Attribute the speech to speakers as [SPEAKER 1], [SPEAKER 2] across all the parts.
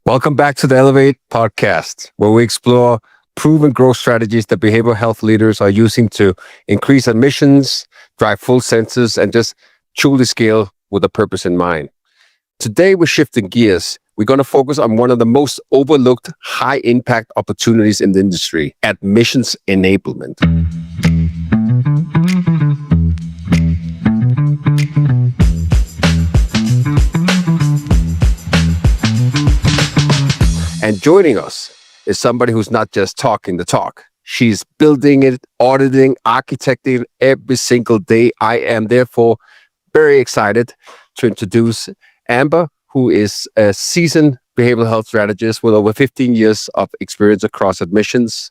[SPEAKER 1] Welcome back to the Elevate podcast, where we explore proven growth strategies that behavioral health leaders are using to increase admissions, drive full census, and just truly scale with a purpose in mind. Today, we're shifting gears. We're going to focus on one of the most overlooked high-impact opportunities in the industry, admissions enablement. And joining us is somebody who's not just talking the talk. She's building it, auditing, architecting every single day. I am therefore very excited to introduce Amber, who is a seasoned behavioral health strategist with over 15 years of experience across admissions,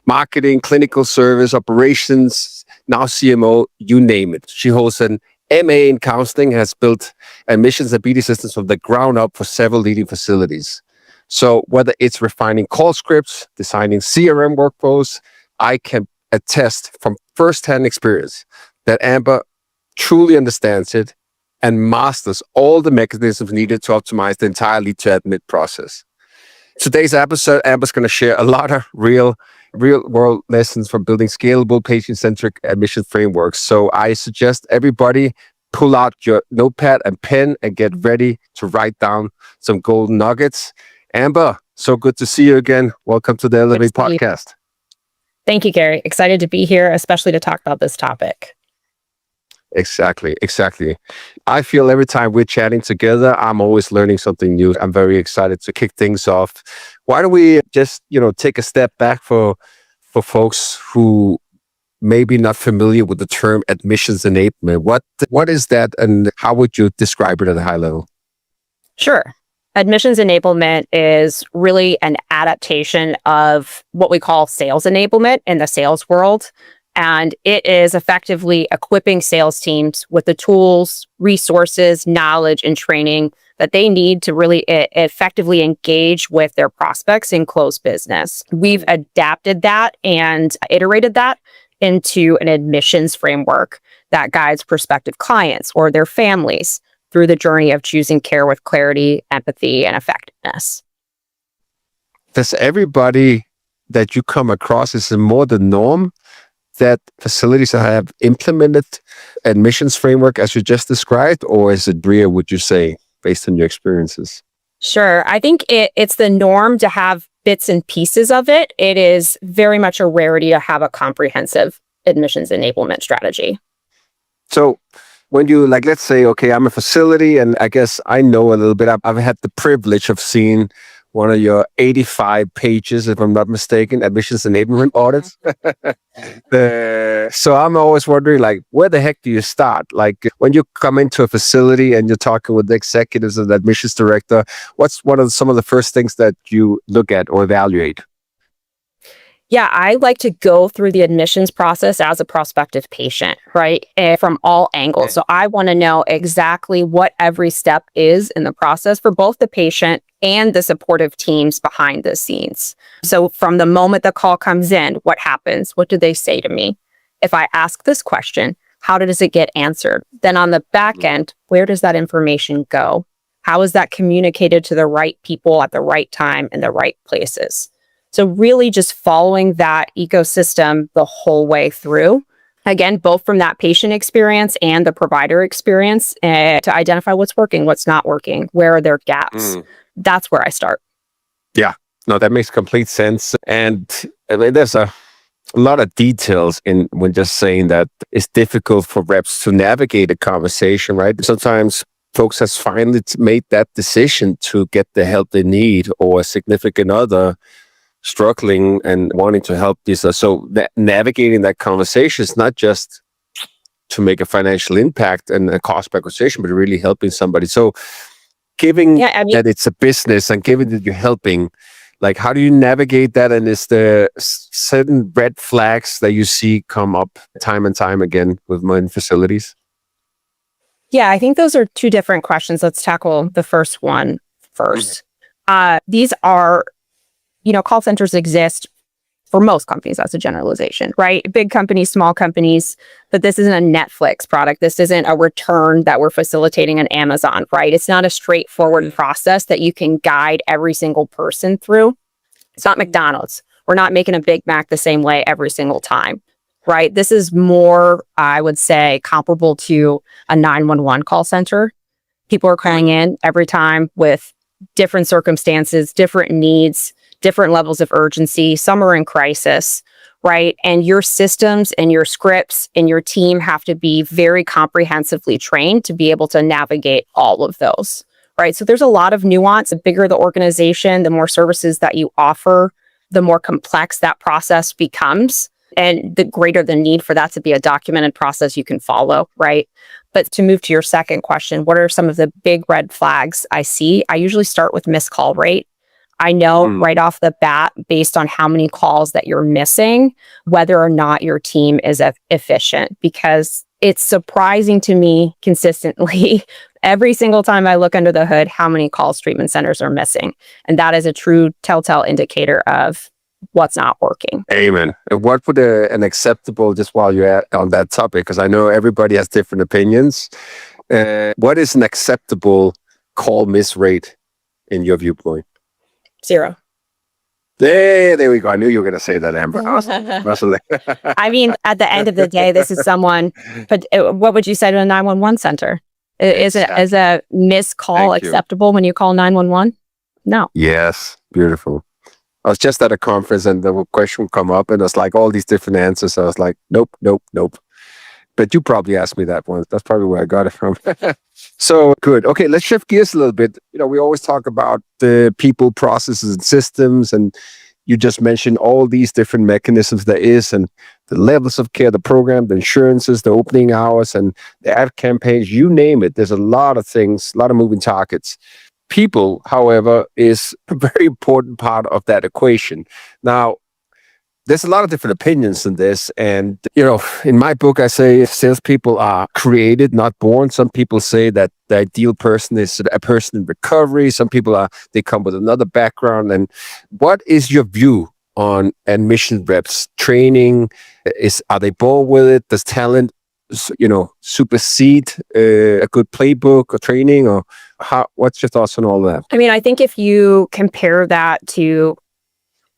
[SPEAKER 1] marketing, clinical service, operations, now CMO, you name it. She holds an MA in counseling, has built admissions and BD systems from the ground up for several leading facilities. So whether it's refining call scripts, designing CRM workflows, I can attest from firsthand experience that Amber truly understands it and masters all the mechanisms needed to optimize the entire lead to admit process. Today's episode, Amber's going to share a lot of real world lessons from building scalable patient-centric admission frameworks. So I suggest everybody pull out your notepad and pen and get ready to write down some golden nuggets. Amber, so good to see you again. Welcome to the Elevate podcast.
[SPEAKER 2] Thank you, Gary. Excited to be here, especially to talk about this topic.
[SPEAKER 1] Exactly. I feel every time we're chatting together, I'm always learning something new. I'm very excited to kick things off. Why don't we just, take a step back for folks who may be not familiar with the term admissions enablement. What is that, and how would you describe it at a high level?
[SPEAKER 2] Sure. Admissions enablement is really an adaptation of what we call sales enablement in the sales world. And it is effectively equipping sales teams with the tools, resources, knowledge, and training that they need to really effectively engage with their prospects and close business. We've adapted that and iterated that into an admissions framework that guides prospective clients or their families through the journey of choosing care with clarity, empathy, and effectiveness.
[SPEAKER 1] Does everybody that you come across, is it more the norm that facilities have implemented admissions framework as you just described, or is it rare, would you say, based on your experiences?
[SPEAKER 2] Sure. I think it's the norm to have bits and pieces of it. It is very much a rarity to have a comprehensive admissions enablement strategy.
[SPEAKER 1] So when you, let's say, okay, I'm a facility, and I guess I know a little bit. I've had the privilege of seeing one of your 85 pages, if I'm not mistaken, admissions enablement audits. So I'm always wondering, where the heck do you start? When you come into a facility and you're talking with the executives and the admissions director, what's some of the first things that you look at or evaluate?
[SPEAKER 2] Yeah, I like to go through the admissions process as a prospective patient, right? From all angles. So I want to know exactly what every step is in the process for both the patient and the supportive teams behind the scenes. So from the moment the call comes in, what happens? What do they say to me? If I ask this question, how does it get answered? Then on the back end, where does that information go? How is that communicated to the right people at the right time in the right places? So really just following that ecosystem the whole way through, again, both from that patient experience and the provider experience to identify what's working, what's not working, where are their gaps. That's where I start.
[SPEAKER 1] Yeah, no, that makes complete sense. And I mean, there's a lot of details when just saying that it's difficult for reps to navigate a conversation, right? Sometimes folks has finally made that decision to get the help they need, or a significant other struggling and wanting to help these. So navigating that conversation is not just to make a financial impact and a cost per acquisition, but really helping somebody. So given that it's a business and given that you're helping, how do you navigate that? And is there certain red flags that you see come up time and time again with modern facilities?
[SPEAKER 2] Yeah, I think those are two different questions. Let's tackle the first one first. These are call centers exist for most companies. That's a generalization, right? Big companies, small companies, but this isn't a Netflix product. This isn't a return that we're facilitating on Amazon, right? It's not a straightforward process that you can guide every single person through. It's not McDonald's. We're not making a Big Mac the same way every single time, right? This is more, I would say, comparable to a 911 call center. People are calling in every time with different circumstances, different needs, different levels of urgency. Some are in crisis, right? And your systems and your scripts and your team have to be very comprehensively trained to be able to navigate all of those, right? So there's a lot of nuance. The bigger the organization, the more services that you offer, the more complex that process becomes, and the greater the need for that to be a documented process you can follow, right? But to move to your second question, what are some of the big red flags I see? I usually start with missed call rate. I know right off the bat, based on how many calls that you're missing, whether or not your team is efficient, because it's surprising to me consistently every single time I look under the hood, how many calls treatment centers are missing. And that is a true telltale indicator of what's not working.
[SPEAKER 1] Amen. And what would an acceptable, just while you're on that topic, because I know everybody has different opinions, what is an acceptable call miss rate in your viewpoint?
[SPEAKER 2] 0.
[SPEAKER 1] There we go. I knew you were going to say that, Amber.
[SPEAKER 2] I mean, at the end of the day, this is someone, but what would you say to a 911 center? Is a missed call acceptable when you call 911? No.
[SPEAKER 1] Yes. Beautiful. I was just at a conference and the question would come up and it's like all these different answers. I was like, nope. But you probably asked me that once. That's probably where I got it from. So good. Okay, let's shift gears a little bit. We always talk about the people, processes, and systems. And you just mentioned all these different mechanisms there is, and the levels of care, the program, the insurances, the opening hours, and the ad campaigns, you name it. There's a lot of things, a lot of moving targets. People, however, is a very important part of that equation. Now, there's a lot of different opinions in this. And, in my book, I say salespeople are created, not born. Some people say that the ideal person is a person in recovery. Some people they come with another background. And what is your view on admission reps training? Are they born with it? Does talent, supersede a good playbook or training, or what's your thoughts on all that?
[SPEAKER 2] I mean, I think if you compare that to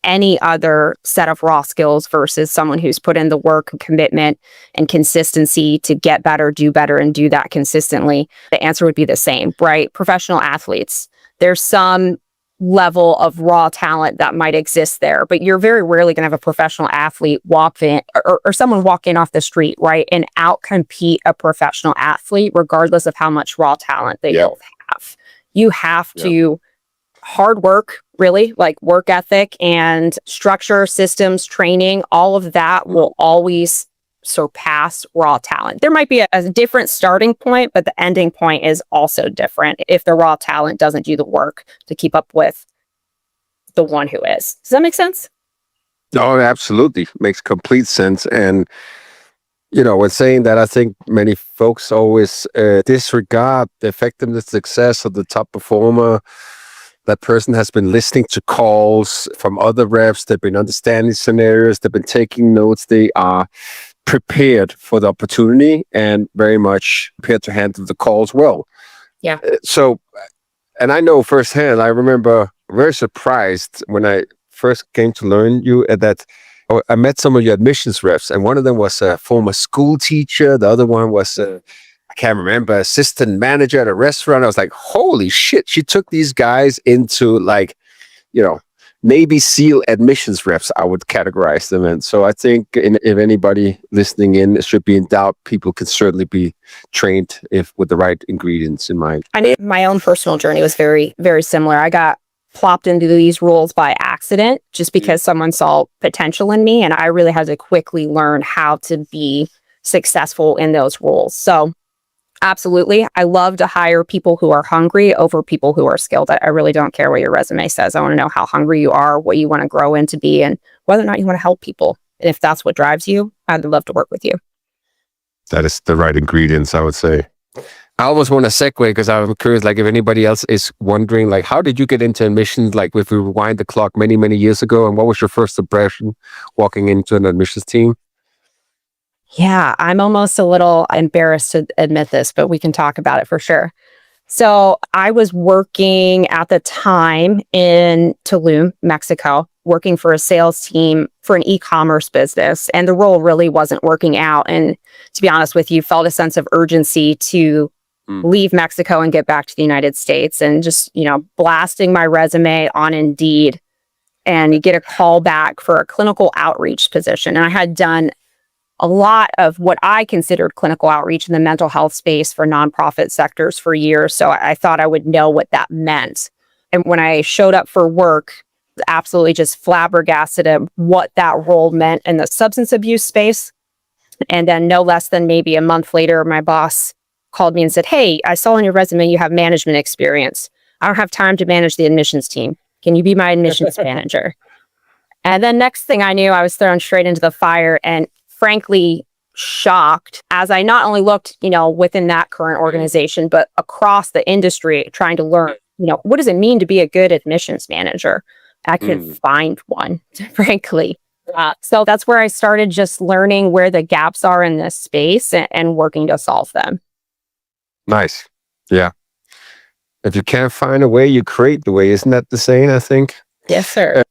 [SPEAKER 2] any other set of raw skills versus someone who's put in the work and commitment and consistency to get better, do better, and do that consistently, the answer would be the same, right? Professional athletes, there's some level of raw talent that might exist there, but you're very rarely going to have a professional athlete walk in or someone walk in off the street, right, and outcompete a professional athlete regardless of how much raw talent they both have. You have to hard work, really, like work ethic and structure, systems, training, all of that will always surpass raw talent. There might be a different starting point, but the ending point is also different if the raw talent doesn't do the work to keep up with the one who is. Does that make sense?
[SPEAKER 1] Oh, absolutely. Makes complete sense. And, when saying that, I think many folks always disregard the effectiveness, success of the top performer. That person has been listening to calls from other reps. They've been understanding scenarios. They've been taking notes. They are prepared for the opportunity and very much prepared to handle the calls well.
[SPEAKER 2] Yeah.
[SPEAKER 1] So, and I know firsthand, I remember very surprised when I first came to learn you that I met some of your admissions reps, and one of them was a former school teacher. The other one was I can't remember, assistant manager at a restaurant. I was like, holy shit. She took these guys into Navy SEAL admissions reps, I would categorize them in. So I think if anybody listening in should be in doubt, people can certainly be trained with the right ingredients in mind.
[SPEAKER 2] I mean, my own personal journey was very, very similar. I got plopped into these roles by accident just because someone saw potential in me, and I really had to quickly learn how to be successful in those roles. So absolutely. I love to hire people who are hungry over people who are skilled. I really don't care what your resume says. I want to know how hungry you are, what you want to grow into be, and whether or not you want to help people. And if that's what drives you, I'd love to work with you.
[SPEAKER 1] That is the right ingredients, I would say. I almost want to segue because I'm curious, like if anybody else is wondering, like, how did you get into admissions? Like if we rewind the clock many, many years ago, and what was your first impression walking into an admissions team?
[SPEAKER 2] Yeah, I'm almost a little embarrassed to admit this, but we can talk about it for sure. So I was working at the time in Tulum, Mexico, working for a sales team for an e-commerce business. And the role really wasn't working out. And to be honest with you, felt a sense of urgency to leave Mexico and get back to the United States, and just, blasting my resume on Indeed, and you get a call back for a clinical outreach position. And I had done a lot of what I considered clinical outreach in the mental health space for nonprofit sectors for years. So I thought I would know what that meant. And when I showed up for work, absolutely just flabbergasted at what that role meant in the substance abuse space. And then no less than maybe a month later, my boss called me and said, "Hey, I saw on your resume you have management experience. I don't have time to manage the admissions team. Can you be my admissions manager?" And then next thing I knew, I was thrown straight into the fire, and frankly shocked as I not only looked, within that current organization, but across the industry, trying to learn, what does it mean to be a good admissions manager? I couldn't find one, frankly. So that's where I started just learning where the gaps are in this space and working to solve them.
[SPEAKER 1] Nice. Yeah. If you can't find a way, you create the way. Isn't that the saying, I think?
[SPEAKER 2] Yes, sir.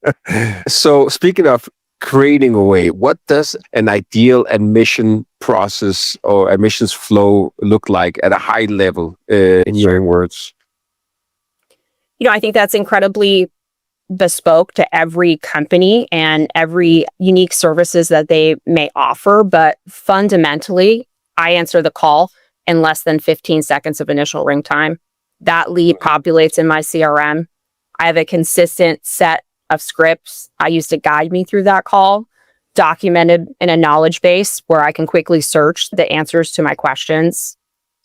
[SPEAKER 1] So speaking of creating a way, what does an ideal admission process or admissions flow look like at a high level, in your own words?
[SPEAKER 2] I think that's incredibly bespoke to every company and every unique services that they may offer. But fundamentally, I answer the call in less than 15 seconds of initial ring time. That lead populates in my CRM. I have a consistent set of scripts I use to guide me through that call, documented in a knowledge base where I can quickly search the answers to my questions.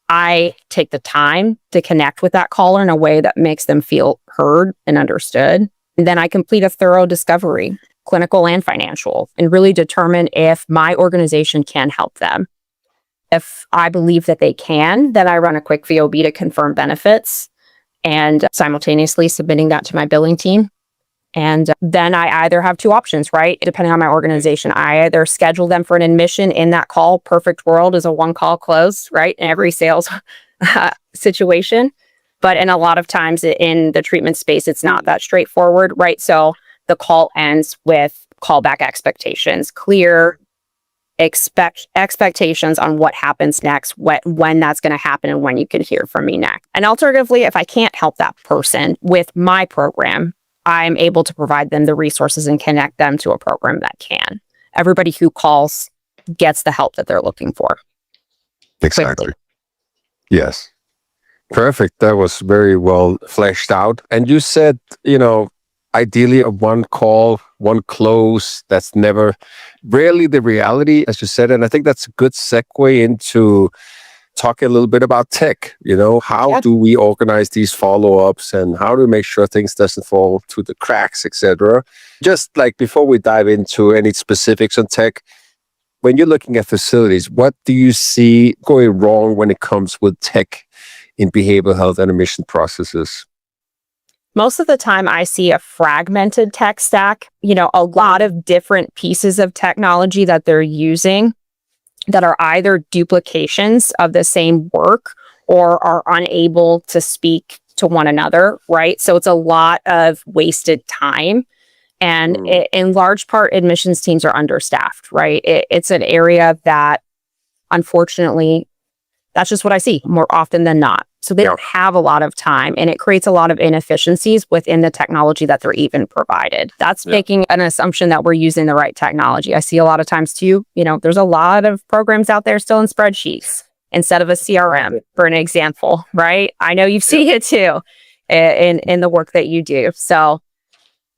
[SPEAKER 2] I take the time to connect with that caller in a way that makes them feel heard and understood. And then I complete a thorough discovery, clinical and financial, and really determine if my organization can help them. If I believe that they can, then I run a quick VOB to confirm benefits and simultaneously submitting that to my billing team. And then I either have two options, right? Depending on my organization, I either schedule them for an admission in that call. Perfect world is a one call close, right? In every sales situation. But in a lot of times in the treatment space, it's not that straightforward, right? So the call ends with callback expectations, clear expectations on what happens next, when that's going to happen, and when you can hear from me next. And alternatively, if I can't help that person with my program, I'm able to provide them the resources and connect them to a program that can. Everybody who calls gets the help that they're looking for.
[SPEAKER 1] Exactly.
[SPEAKER 2] Quickly.
[SPEAKER 1] Yes. Perfect. That was very well fleshed out. And you said, ideally a one call, one close. That's rarely the reality, as you said. And I think that's a good segue into talking a little bit about tech. How do we organize these follow-ups, and how do we make sure things doesn't fall through the cracks, etc. Just like before we dive into any specifics on tech, when you're looking at facilities, what do you see going wrong when it comes with tech in behavioral health and admission processes?
[SPEAKER 2] Most of the time I see a fragmented tech stack, a lot of different pieces of technology that they're using that are either duplications of the same work or are unable to speak to one another, right? So it's a lot of wasted time. And in large part, admissions teams are understaffed, right? It's an area that, unfortunately, that's just what I see more often than not. So they don't have a lot of time, and it creates a lot of inefficiencies within the technology that they're even provided. That's making an assumption that we're using the right technology. I see a lot of times too, there's a lot of programs out there still in spreadsheets instead of a CRM, for an example, right? I know you've seen it too in the work that you do. So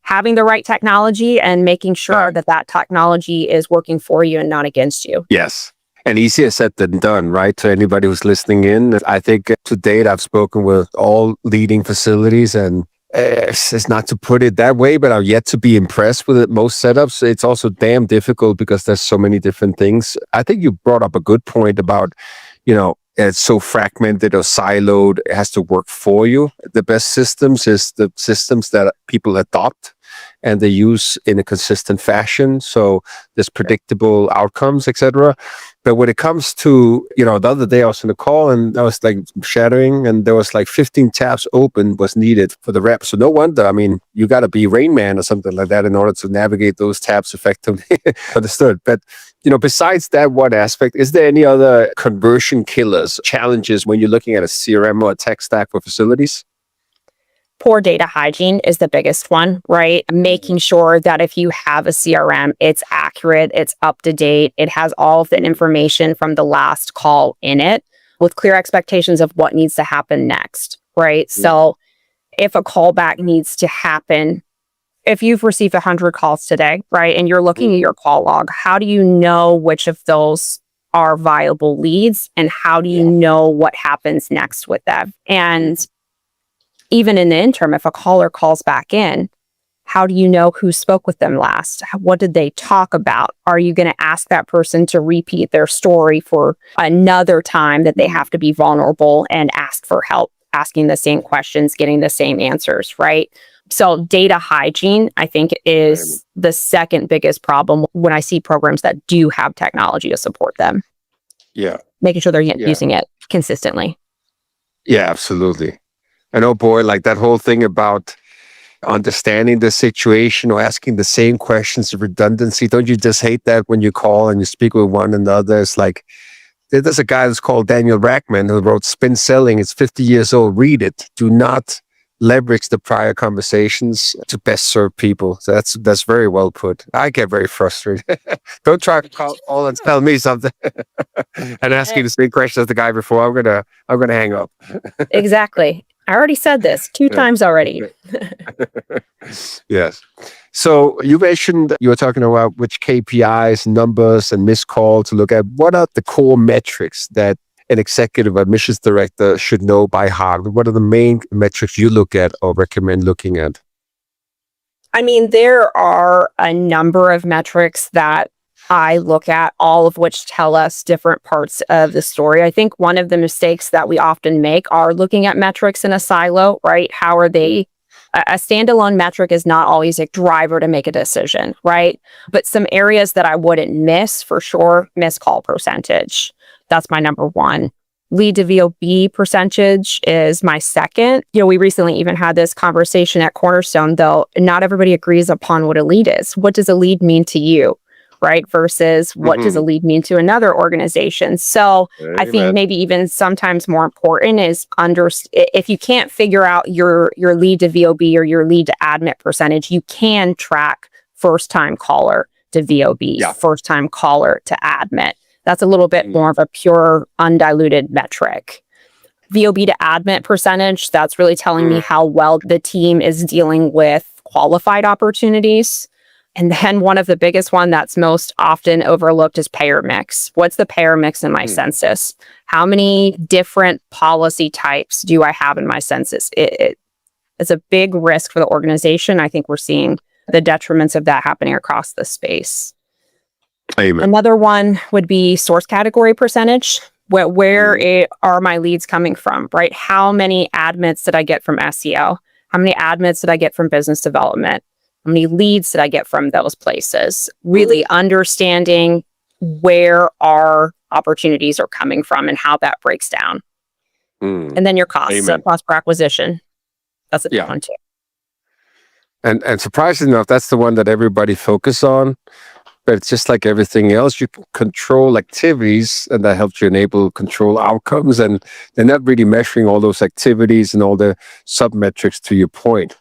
[SPEAKER 2] having the right technology and making sure that technology is working for you and not against you.
[SPEAKER 1] Yes. And easier said than done, right? To anybody who's listening in, I think to date, I've spoken with all leading facilities, and it's not to put it that way, but I've yet to be impressed with it. Most setups, it's also damn difficult because there's so many different things. I think you brought up a good point about, it's so fragmented or siloed. It has to work for you. The best systems is the systems that people adopt and they use in a consistent fashion. So there's predictable outcomes, etc. But when it comes to, the other day I was in a call and I was like shadowing and there was like 15 tabs open was needed for the rep. So no wonder, I mean, you got to be Rain Man or something like that in order to navigate those tabs effectively. Understood. But, besides that one aspect, is there any other conversion killers, challenges when you're looking at a CRM or a tech stack for facilities?
[SPEAKER 2] Poor data hygiene is the biggest one, right? Making sure that if you have a CRM, it's accurate, it's up to date, it has all of the information from the last call in it with clear expectations of what needs to happen next, right? So if a callback needs to happen, if you've received 100 calls today, right, and you're looking at your call log, how do you know which of those are viable leads and how do you know what happens next with them? And even in the interim, if a caller calls back in, how do you know who spoke with them last? What did they talk about? Are you going to ask that person to repeat their story for another time that they have to be vulnerable and ask for help, asking the same questions, getting the same answers, right? So data hygiene, I think, is the second biggest problem when I see programs that do have technology to support them.
[SPEAKER 1] Yeah.
[SPEAKER 2] Making sure they're using it consistently.
[SPEAKER 1] Yeah, absolutely. And oh boy, like that whole thing about understanding the situation or asking the same questions of redundancy. Don't you just hate that when you call and you speak with one another? It's like, there's a guy that's called Daniel Rackman who wrote Spin Selling. It's 50 years old. Read it. Do not leverage the prior conversations to best serve people. So that's very well put. I get very frustrated. Don't try to call all and tell me something and ask you the same question as the guy before. I'm gonna hang up.
[SPEAKER 2] Exactly. I already said this 2 times already.
[SPEAKER 1] Yes. So you mentioned you were talking about which KPIs, numbers, and missed call to look at. What are the core metrics that an executive admissions director should know by heart? What are the main metrics you look at or recommend looking at?
[SPEAKER 2] I mean, there are a number of metrics that I look at, all of which tell us different parts of the story. I think one of the mistakes that we often make are looking at metrics in a silo, right? How are they? A standalone metric is not always a driver to make a decision, right? But some areas that I wouldn't miss for sure, missed call percentage. That's my number one. Lead to VOB percentage is my second. We recently even had this conversation at Cornerstone, though not everybody agrees upon what a lead is. What does a lead mean to you? Right? Versus what does a lead mean to another organization? So I think maybe even sometimes more important is if you can't figure out your lead to VOB or your lead to admit percentage, you can track first time caller to VOB, first time caller to admit. That's a little bit more of a pure undiluted metric. VOB to admit percentage, that's really telling me how well the team is dealing with qualified opportunities. And then one of the biggest one that's most often overlooked is payer mix. What's the payer mix in my census? How many different policy types do I have in my census? It's a big risk for the organization. I think we're seeing the detriments of that happening across the space.
[SPEAKER 1] Amen.
[SPEAKER 2] Another one would be source category percentage. Where are my leads coming from, right? How many admits did I get from SEO? How many admits did I get from business development? How many leads did I get from those places? Really understanding where our opportunities are coming from and how that breaks down. And then your costs, so cost per acquisition. That's a big one too.
[SPEAKER 1] And surprisingly enough, that's the one that everybody focuses on. But it's just like everything else. You can control activities and that helps you enable control outcomes. And they're not really measuring all those activities and all the sub-metrics to your point.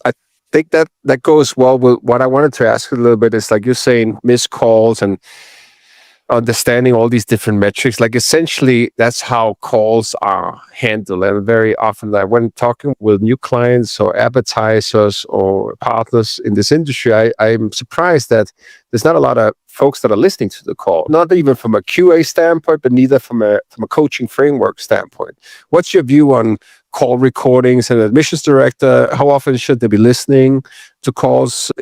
[SPEAKER 1] I think that goes well with what I wanted to ask you a little bit is like you're saying missed calls and understanding all these different metrics. Like essentially that's how calls are handled. And very often like when talking with new clients or advertisers or partners in this industry, I'm surprised that there's not a lot of folks that are listening to the call, not even from a QA standpoint, but neither from a coaching framework standpoint. What's your view on call recordings and admissions director? How often should they be listening to calls?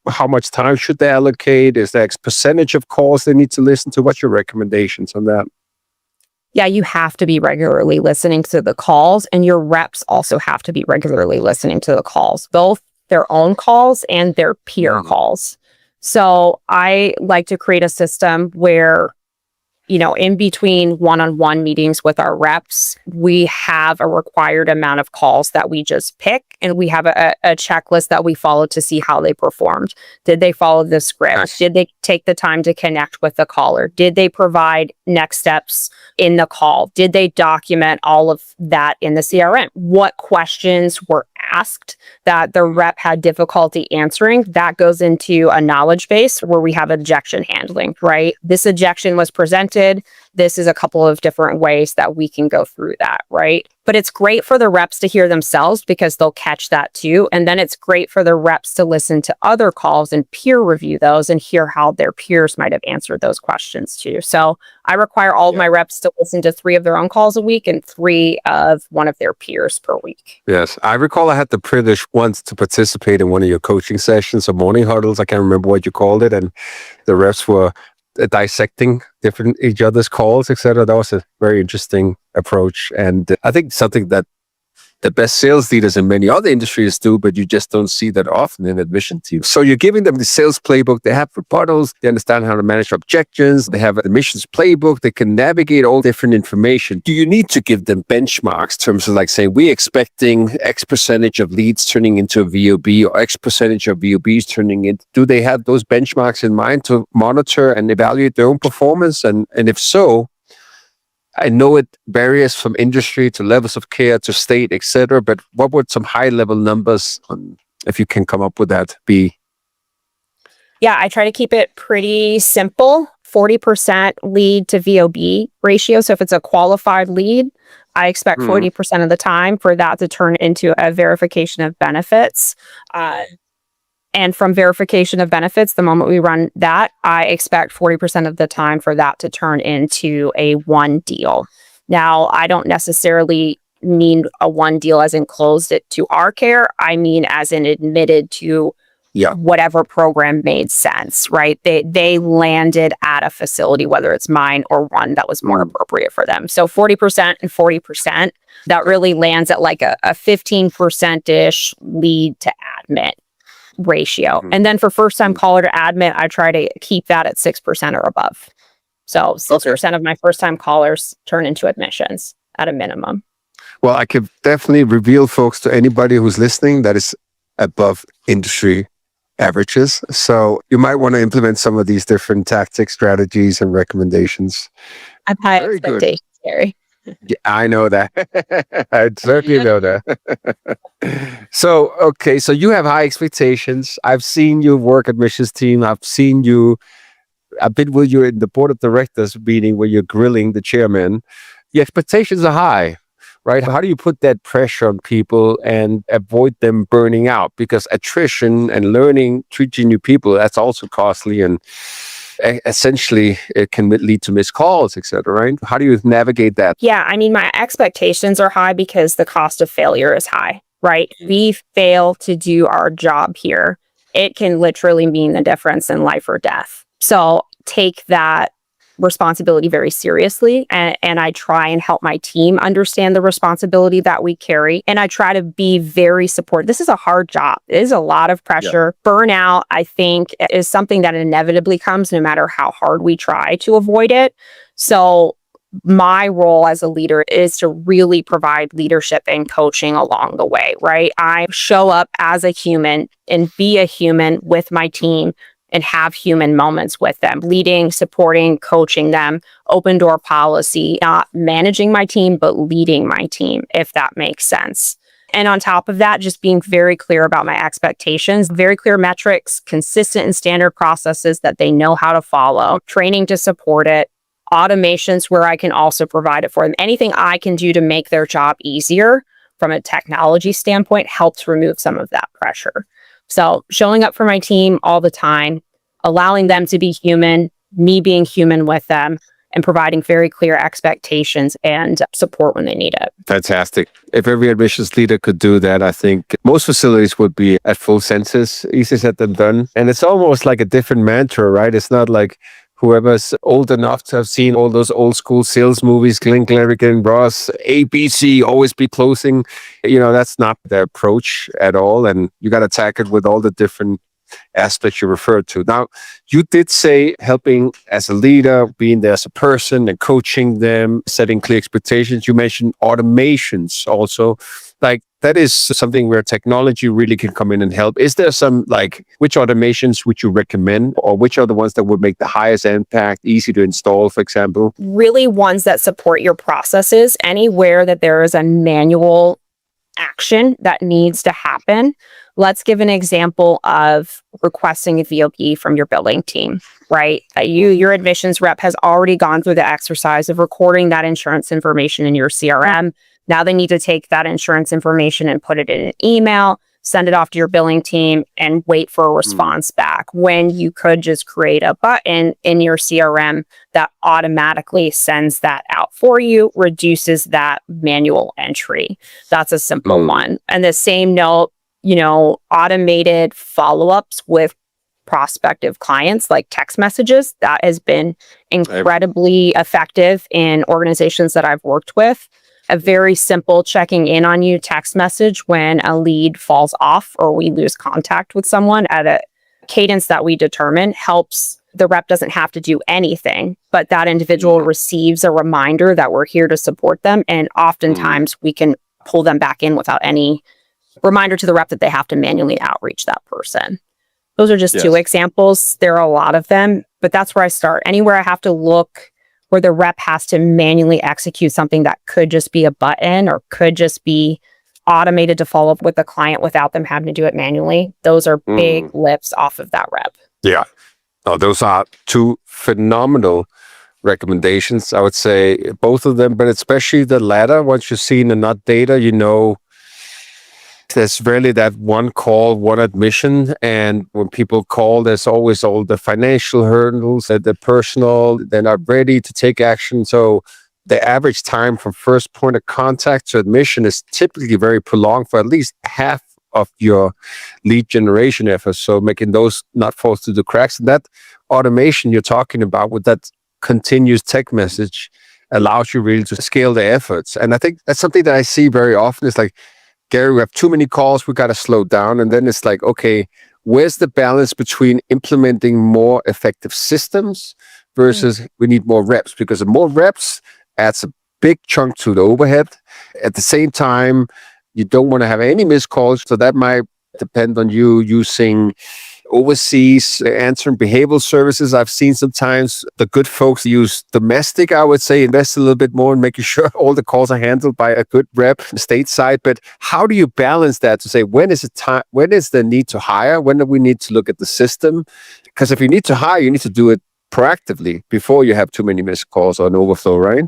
[SPEAKER 1] How much time should they allocate? Is there X percentage of calls they need to listen to? What's your recommendations on that?
[SPEAKER 2] Yeah, you have to be regularly listening to the calls, and your reps also have to be regularly listening to the calls. Both their own calls and their peer calls. So I like to create a system where, in between one-on-one meetings with our reps, we have a required amount of calls that we just pick, and we have a checklist that we follow to see how they performed. Did they follow the script?
[SPEAKER 1] Nice.
[SPEAKER 2] Did they take the time to connect with the caller? Did they provide next steps in the call? Did they document all of that in the CRM? What questions were asked that the rep had difficulty answering? That goes into a knowledge base where we have objection handling, right? This objection was presented. This is a couple of different ways that we can go through that, right? But it's great for the reps to hear themselves because they'll catch that too. And then it's great for the reps to listen to other calls and peer review those and hear how their peers might have answered those questions too. So I require all of my reps to listen to 3 of their own calls a week and 3 of one of their peers per week.
[SPEAKER 1] Yes. I recall I had the privilege once to participate in one of your coaching sessions or morning huddles. I can't remember what you called it. And the reps were dissecting different each other's calls, etc. That was a very interesting approach. And I think something that the best sales leaders in many other industries do, but you just don't see that often in admission teams. So you're giving them the sales playbook. They have rebuttals. They understand how to manage objections. They have an admissions playbook. They can navigate all different information. Do you need to give them benchmarks in terms of like saying, we're expecting X percentage of leads turning into a VOB or X percentage of VOBs turning into? Do they have those benchmarks in mind to monitor and evaluate their own performance? And if so, I know it varies from industry to levels of care to state, etc. But what would some high-level numbers, if you can come up with that, be?
[SPEAKER 2] Yeah, I try to keep it pretty simple. 40% lead to VOB ratio. So if it's a qualified lead, I expect 40% of the time for that to turn into a verification of benefits. And from verification of benefits, the moment we run that, I expect 40% of the time for that to turn into a one deal. Now, I don't necessarily mean a one deal as in closed it to our care. I mean as in admitted to whatever program made sense, right? They landed at a facility, whether it's mine or one that was more appropriate for them. So 40% and 40%, that really lands at like a 15%-ish lead to admit ratio. And then for first time caller to admit, I try to keep that at 6% or above. So 6% of my first time callers turn into admissions at a minimum.
[SPEAKER 1] Well, I could definitely reveal, folks, to anybody who's listening, that is above industry averages. So you might want to implement some of these different tactics, strategies, and recommendations.
[SPEAKER 2] I've high expectations, Gary.
[SPEAKER 1] Yeah, I know that. I certainly know that. So you have high expectations. I've seen you work admissions team. I've been with you in the board of directors meeting where you're grilling the chairman. The expectations are high, right? How do you put that pressure on people and avoid them burning out? Because attrition and learning, teaching new people, that's also costly, and essentially it can lead to missed calls, etc. Right? How do you navigate that?
[SPEAKER 2] Yeah, I mean, my expectations are high because the cost of failure is high, right? We fail to do our job here, it can literally mean the difference in life or death. So take that responsibility very seriously, and I try and help my team understand the responsibility that we carry, and I try to be very supportive. This is a hard job. It is a lot of pressure. Burnout, I think, is something that inevitably comes no matter how hard we try to avoid it. So my role as a leader is to really provide leadership and coaching along the way, right? I show up as a human and be a human with my team and have human moments with them, leading, supporting, coaching them, open door policy, not managing my team, but leading my team, if that makes sense. And on top of that, just being very clear about my expectations, very clear metrics, consistent and standard processes that they know how to follow, training to support it, automations where I can also provide it for them. Anything I can do to make their job easier from a technology standpoint helps remove some of that pressure. So showing up for my team all the time, allowing them to be human, me being human with them, and providing very clear expectations and support when they need it.
[SPEAKER 1] Fantastic. If every admissions leader could do that, I think most facilities would be at full census, easier said than done. And it's almost like a different mantra, right? It's not like whoever's old enough to have seen all those old school sales movies, Glenn Glarigan, Ross, ABC, always be closing. That's not the approach at all. And you got to attack it with all the different aspects you referred to. Now, you did say helping as a leader, being there as a person and coaching them, setting clear expectations. You mentioned automations also. Like that is something where technology really can come in and help. Is there some which automations would you recommend, or which are the ones that would make the highest impact, easy to install, for example?
[SPEAKER 2] Really ones that support your processes. Anywhere that there is a manual action that needs to happen. Let's give an example of requesting a VOP from your billing team, right? Your admissions rep has already gone through the exercise of recording that insurance information in your CRM. Now they need to take that insurance information and put it in an email, send it off to your billing team, and wait for a response back, when you could just create a button in your CRM that automatically sends that out for you, reduces that manual entry. That's a simple one. And the same note, automated follow-ups with prospective clients, like text messages, that has been incredibly effective in organizations that I've worked with. A very simple checking in on you text message when a lead falls off or we lose contact with someone at a cadence that we determine helps. The rep doesn't have to do anything, but that individual receives a reminder that we're here to support them. And oftentimes we can pull them back in without any reminder to the rep that they have to manually outreach that person. Those are just two examples. There are a lot of them, but that's where I start. Anywhere I have to look where the rep has to manually execute something that could just be a button or could just be automated to follow up with the client without them having to do it manually. Those are big lifts off of that rep.
[SPEAKER 1] Yeah. No, those are two phenomenal recommendations. I would say both of them, but especially the latter. Once you've seen enough data, there's rarely that one call, one admission. And when people call, there's always all the financial hurdles, the personal, they're not ready to take action. So the average time from first point of contact to admission is typically very prolonged for at least half of your lead generation efforts. So making those not fall through the cracks. And that automation you're talking about with that continuous text message allows you really to scale the efforts. And I think that's something that I see very often. It's like, Gary, we have too many calls, we got to slow down. And then it's like, okay, where's the balance between implementing more effective systems versus we need more reps? Because the more reps adds a big chunk to the overhead. At the same time, you don't want to have any missed calls. So that might depend on you using overseas answering behavioral services. I've seen sometimes the good folks use domestic, I would say, invest a little bit more in making sure all the calls are handled by a good rep stateside. But how do you balance that to say, when is the need to hire? When do we need to look at the system? Because if you need to hire, you need to do it proactively before you have too many missed calls or an overflow, right?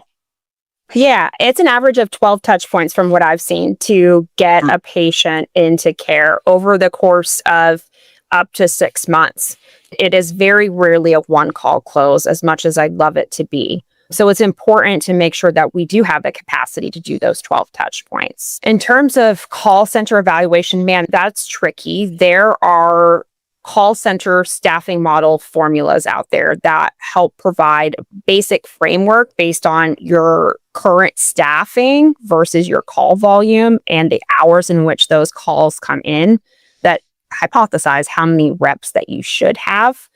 [SPEAKER 2] Yeah, it's an average of 12 touch points from what I've seen to get a patient into care over the course of up to 6 months. It is very rarely a one call close, as much as I'd love it to be. So it's important to make sure that we do have the capacity to do those 12 touch points. In terms of call center evaluation, man, that's tricky. There are call center staffing model formulas out there that help provide basic framework based on your current staffing versus your call volume and the hours in which those calls come in, that hypothesize how many reps that you should have.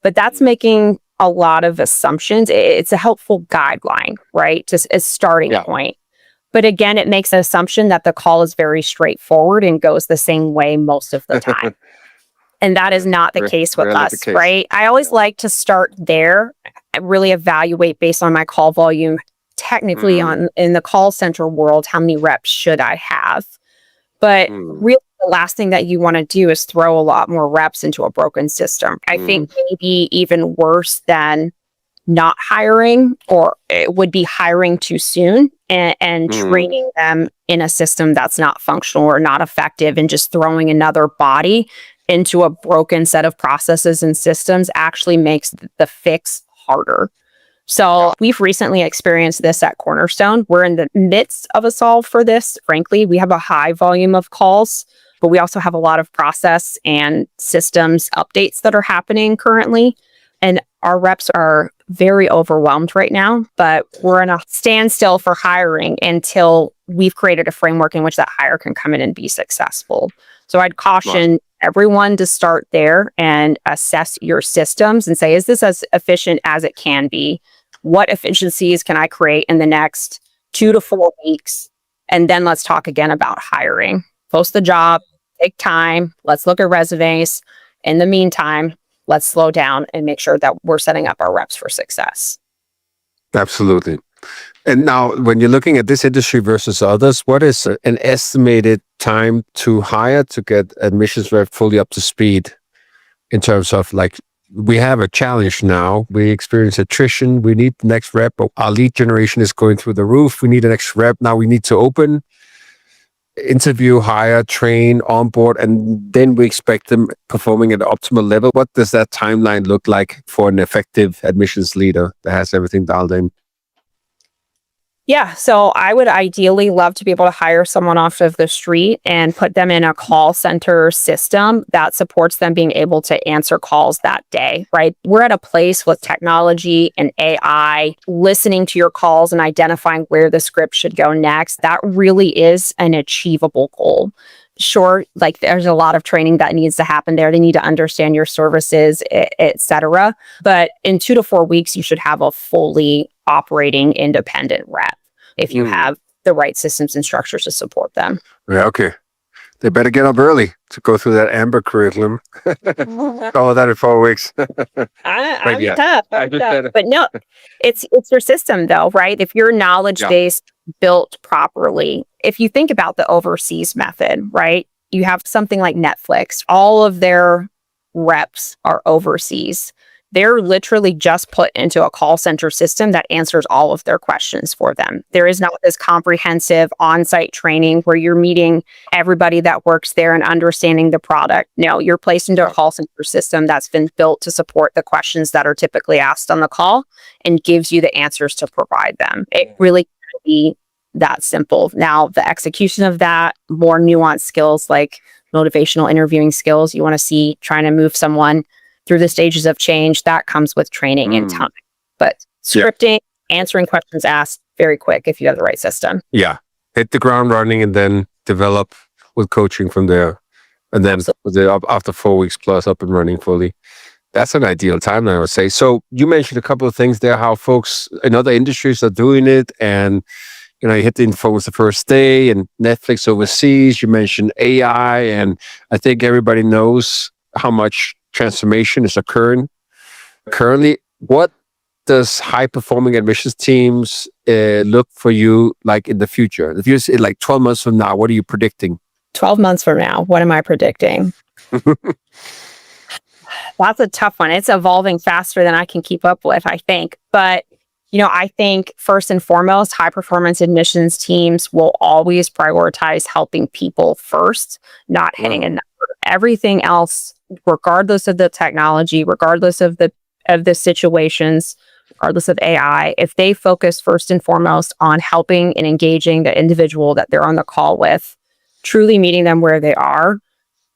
[SPEAKER 2] But that's making a lot of assumptions. It's a helpful guideline, right? Just as starting point. But again, it makes an assumption that the call is very straightforward and goes the same way most of the time. And that is not the case with us, right? I always like to start there, really evaluate based on my call volume, technically in the call center world, how many reps should I have? But really, the last thing that you want to do is throw a lot more reps into a broken system. I think maybe even worse than not hiring, or it would be hiring too soon and training them in a system that's not functional or not effective, and just throwing another body into a broken set of processes and systems actually makes the fix harder. So we've recently experienced this at Cornerstone. We're in the midst of a solve for this. Frankly, we have a high volume of calls, but we also have a lot of process and systems updates that are happening currently. And our reps are very overwhelmed right now, but we're in a standstill for hiring until we've created a framework in which that hire can come in and be successful. So I'd caution everyone to start there and assess your systems and say, is this as efficient as it can be? What efficiencies can I create in the next 2 to 4 weeks? And then let's talk again about hiring. Post the job, take time. Let's look at resumes. In the meantime, let's slow down and make sure that we're setting up our reps for success.
[SPEAKER 1] Absolutely. And now, when you're looking at this industry versus others, what is an estimated time to hire to get admissions rep fully up to speed in terms of like, we have a challenge now. We experience attrition. We need the next rep. Our lead generation is going through the roof. We need an next rep. Now we need to open, interview, hire, train, onboard, and then we expect them performing at an optimal level. What does that timeline look like for an effective admissions leader that has everything dialed in?
[SPEAKER 2] Yeah, so I would ideally love to be able to hire someone off of the street and put them in a call center system that supports them being able to answer calls that day, right? We're at a place with technology and AI, listening to your calls and identifying where the script should go next. That really is an achievable goal. Sure, like there's a lot of training that needs to happen there. They need to understand your services, et cetera. But in 2 to 4 weeks, you should have a fully operating independent rep if you have the right systems and structures to support them.
[SPEAKER 1] Yeah, okay. They better get up early to go through that Amber curriculum. All of that in 4 weeks.
[SPEAKER 2] I'm tough. But no, it's your system though, right? If your knowledge base built properly, if you think about the overseas method, right? You have something like Netflix, all of their reps are overseas. They're literally just put into a call center system that answers all of their questions for them. There is not this comprehensive on-site training where you're meeting everybody that works there and understanding the product. No, you're placed into a call center system that's been built to support the questions that are typically asked on the call and gives you the answers to provide them. It really can be that simple. Now, the execution of that, more nuanced skills like motivational interviewing skills, you want to see trying to move someone through the stages of change, that comes with training and time. But scripting, answering questions asked, very quick if you have the right system.
[SPEAKER 1] Yeah. Hit the ground running and then develop with coaching from there. And then after 4 weeks plus up and running fully. That's an ideal timeline, I would say. So you mentioned a couple of things there, how folks in other industries are doing it. And, you know, you hit the info the first day and Netflix overseas. You mentioned AI. And I think everybody knows how much transformation is occurring currently. What does high performing admissions teams look for you like in the future? If you say like 12 months from now, what are you predicting?
[SPEAKER 2] 12 months from now, what am I predicting? That's a tough one. It's evolving faster than I can keep up with, I think. But, you know, I think first and foremost, high performance admissions teams will always prioritize helping people first, not hitting a number. Everything else, regardless of the technology, regardless of the situations, regardless of AI, if they focus first and foremost on helping and engaging the individual that they're on the call with, truly meeting them where they are,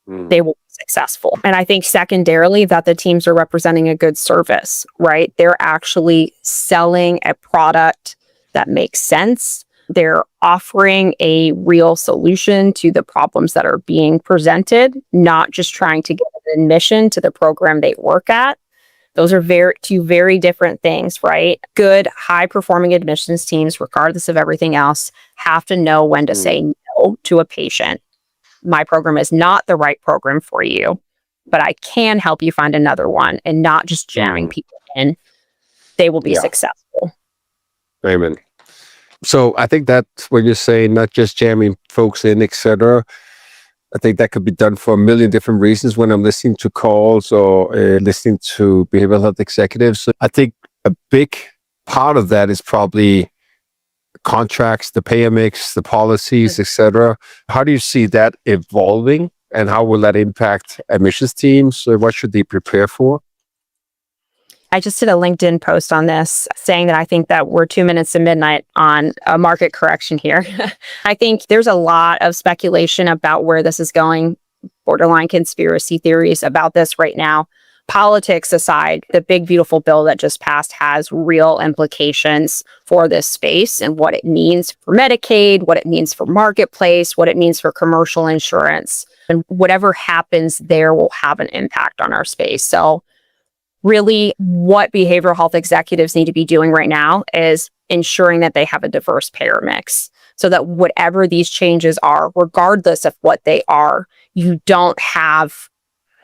[SPEAKER 2] they will be successful. And I think secondarily that the teams are representing a good service, right? They're actually selling a product that makes sense. They're offering a real solution to the problems that are being presented, not just trying to get an admission to the program they work at. Those are two very different things, right? Good, high-performing admissions teams, regardless of everything else, have to know when to say no to a patient. My program is not the right program for you, but I can help you find another one, and not just jamming people in. They will be successful.
[SPEAKER 1] Amen. So I think that when you're saying not just jamming folks in, etc., I think that could be done for a million different reasons. When I'm listening to calls or listening to behavioral health executives, I think a big part of that is probably contracts, the payer mix, the policies, etc. How do you see that evolving, and how will that impact admissions teams? What should they prepare for?
[SPEAKER 2] I just did a LinkedIn post on this saying that I think that we're 2 minutes to midnight on a market correction here. I think there's a lot of speculation about where this is going, borderline conspiracy theories about this right now. Politics aside, the big, beautiful bill that just passed has real implications for this space and what it means for Medicaid, what it means for Marketplace, what it means for commercial insurance. And whatever happens there will have an impact on our space. So really, what behavioral health executives need to be doing right now is ensuring that they have a diverse payer mix so that whatever these changes are, regardless of what they are, you don't have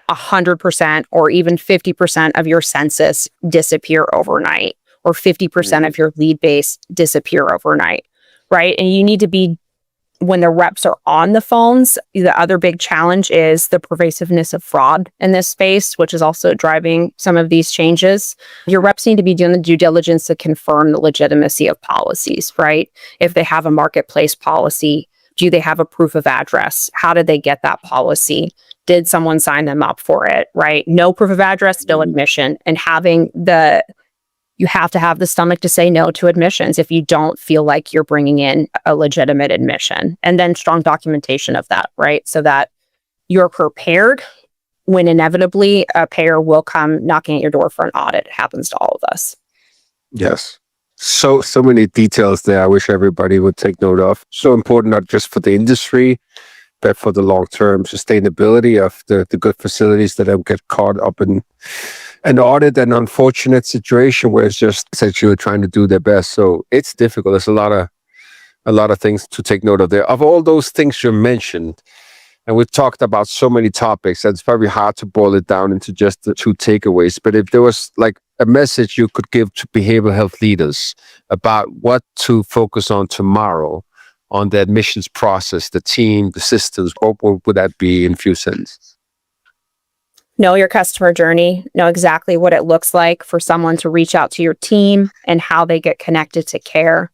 [SPEAKER 2] 100% or even 50% of your census disappear overnight, or 50% of your lead base disappear overnight, right? And you need to be, when the reps are on the phones, the other big challenge is the pervasiveness of fraud in this space, which is also driving some of these changes. Your reps need to be doing the due diligence to confirm the legitimacy of policies, right? If they have a Marketplace policy, do they have a proof of address? How did they get that policy? Did someone sign them up for it, right? No proof of address, no admission. And you have to have the stomach to say no to admissions if you don't feel like you're bringing in a legitimate admission. And then strong documentation of that, right? So that you're prepared when inevitably a payer will come knocking at your door for an audit. It happens to all of us.
[SPEAKER 1] Yes. So many details there I wish everybody would take note of. So important, not just for the industry, but for the long-term sustainability of the good facilities that don't get caught up in an audit and unfortunate situation where it's just essentially trying to do their best. So it's difficult. There's a lot of things to take note of there. Of all those things you mentioned, and we've talked about so many topics, and it's probably hard to boil it down into just the 2 takeaways. But if there was like a message you could give to behavioral health leaders about what to focus on tomorrow, on the admissions process, the team, the systems, what would that be in few sentences?
[SPEAKER 2] Know your customer journey, know exactly what it looks like for someone to reach out to your team and how they get connected to care.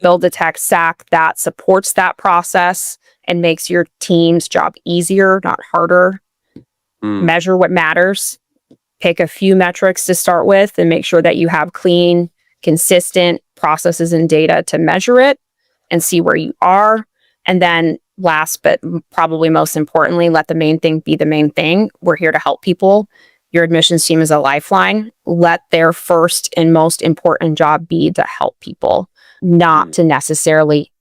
[SPEAKER 2] Build a tech stack that supports that process and makes your team's job easier, not harder. Measure what matters. Pick a few metrics to start with and make sure that you have clean, consistent processes and data to measure it and see where you are. And then last, but probably most importantly, let the main thing be the main thing. We're here to help people. Your admissions team is a lifeline. Let their first and most important job be to help people, not to necessarily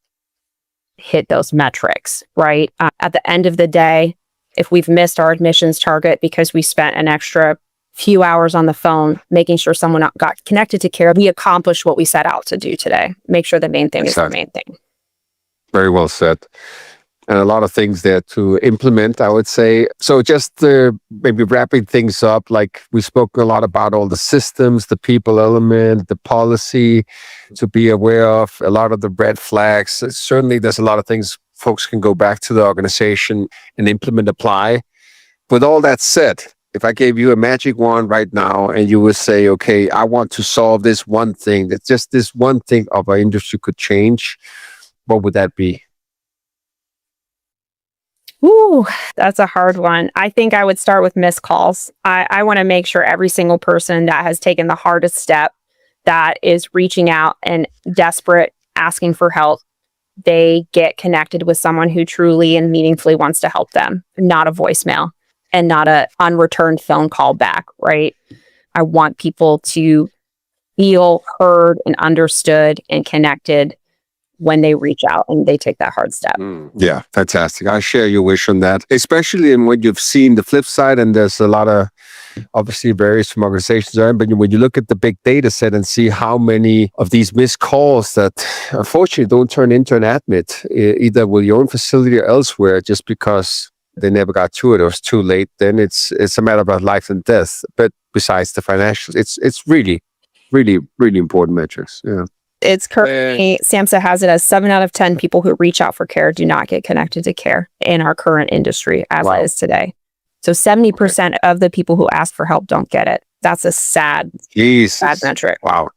[SPEAKER 2] hit those metrics, right? At the end of the day, if we've missed our admissions target because we spent an extra few hours on the phone making sure someone got connected to care, we accomplished what we set out to do today. Make sure the main thing is the main thing.
[SPEAKER 1] Very well said. And a lot of things there to implement, I would say. So just maybe wrapping things up, like we spoke a lot about all the systems, the people element, the policy to be aware of, a lot of the red flags. Certainly there's a lot of things folks can go back to the organization and implement, apply. With all that said, if I gave you a magic wand right now and you would say, okay, I want to solve this one thing, that just this one thing of our industry could change, what would that be?
[SPEAKER 2] Ooh, that's a hard one. I think I would start with missed calls. I want to make sure every single person that has taken the hardest step, that is reaching out and desperate, asking for help, they get connected with someone who truly and meaningfully wants to help them, not a voicemail and not a unreturned phone call back, right? I want people to feel heard and understood and connected when they reach out and they take that hard step.
[SPEAKER 1] Yeah, fantastic. I share your wish on that, especially in when you've seen the flip side, and there's a lot of obviously varies from organizations, but when you look at the big data set and see how many of these missed calls that unfortunately don't turn into an admit, either with your own facility or elsewhere, just because they never got to it or it's too late, then it's a matter of life and death. But besides the financials, it's really, really, really important metrics. Yeah.
[SPEAKER 2] It's currently, SAMHSA has it as 7 out of 10 people who reach out for care do not get connected to care in our current industry as it is today. So 70% of the people who ask for help don't get it. That's a sad metric.
[SPEAKER 1] Wow.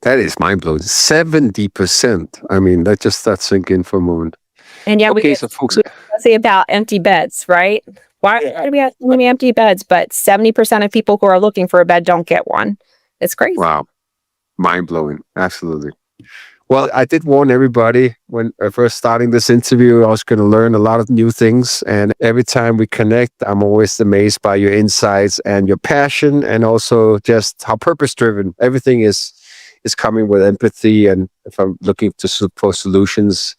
[SPEAKER 1] That is mind blowing. 70%. I mean, that sink in for a moment.
[SPEAKER 2] And yeah, we say about empty beds, right? Why do we have so many empty beds? But 70% of people who are looking for a bed don't get one. It's crazy.
[SPEAKER 1] Wow. Mind blowing. Absolutely. Well, I did warn everybody when first starting this interview, I was going to learn a lot of new things. And every time we connect, I'm always amazed by your insights and your passion, and also just how purpose-driven everything is coming with empathy. And if I'm looking for solutions,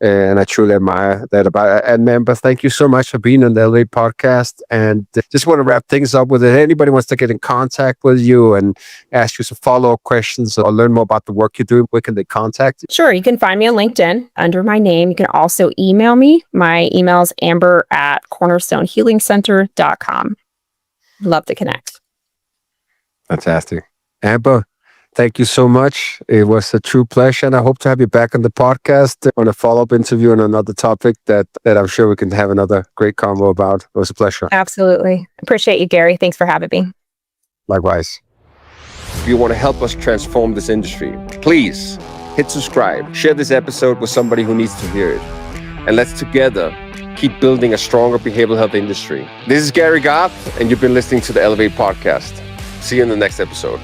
[SPEAKER 1] and I truly admire that about it. And Amber, thank you so much for being on the Elevate podcast. And just want to wrap things up with it. Anybody wants to get in contact with you and ask you some follow-up questions or learn more about the work you're doing, where can they contact you?
[SPEAKER 2] Sure. You can find me on LinkedIn under my name. You can also email me. My email is amber@cornerstonehealingcenter.com. Love to connect.
[SPEAKER 1] Fantastic. Amber, thank you so much. It was a true pleasure, and I hope to have you back on the podcast on a follow-up interview on another topic that I'm sure we can have another great convo about. It was a pleasure.
[SPEAKER 2] Absolutely. Appreciate you, Gary. Thanks for having me.
[SPEAKER 1] Likewise. If you want to help us transform this industry, please hit subscribe, share this episode with somebody who needs to hear it, and let's together keep building a stronger behavioral health industry. This is Gary Garth, and you've been listening to the Elevate podcast. See you in the next episode.